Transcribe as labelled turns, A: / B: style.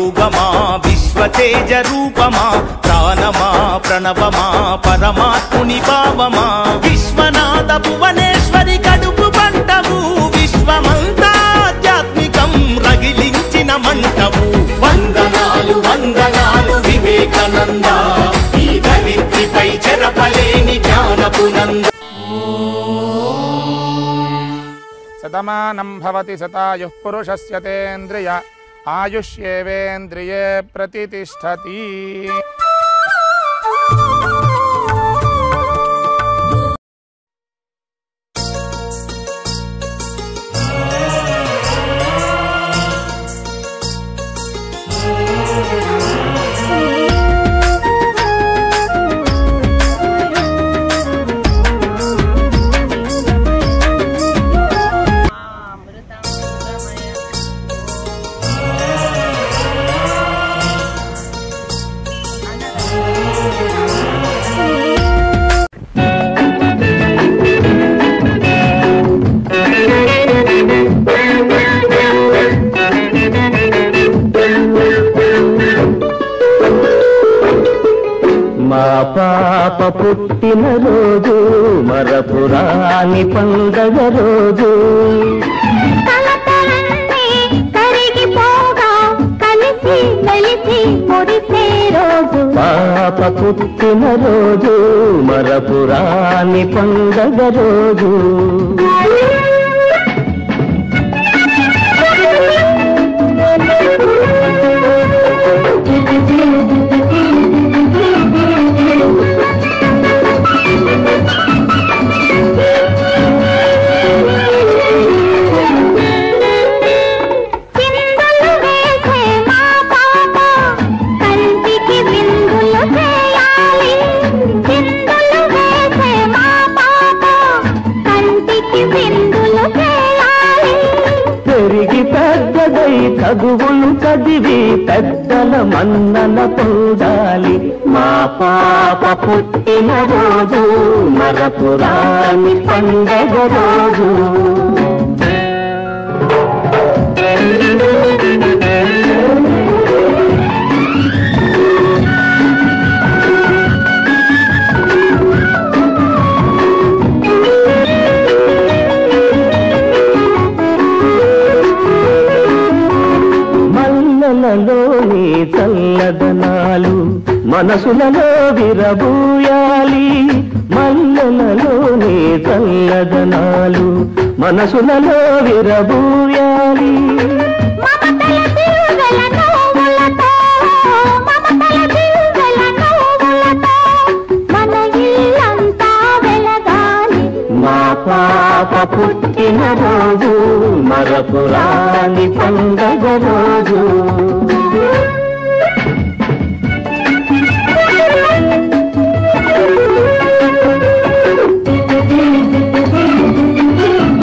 A: యోగమా విశ్వతేజ రూపమా ప్రాణమా ప్రణవమా పరమాత్ముని భావమా విశ్వనాథ భువనేశ్వరి కడుపు పంటవు విశ్వమంతా ఆధ్యాత్మికం రగిలించిన మంటవు వందనాలు వందనాలు వివేకానంద ఈ ధరిత్రిపై చెరపలేని జ్ఞానపు నంద
B: శతమానం భవతి శతాయుః పురుషస్య తేంద్రియ ఆయుష్యేవేంద్రియే ప్రతిష్టతి.
C: మా పాప పుట్టిన రోజు మరపురాని పండగ రోజు పాప పుట్టిన రోజు మరపురాని పండగ రోజు చదువులు చదివి పెద్దల మన్నన పొందాలి మా పాప పుట్టిన రోజు మరపురాని పండగ రోజు మనసులలోని చల్లదనాలు మనసులలో విరబూయాలి మల్లెలలోని చల్లదనాలు మనసులలో విరబూయాలి మా పాప పుట్టిన రోజు మరపురాని పండగ రోజు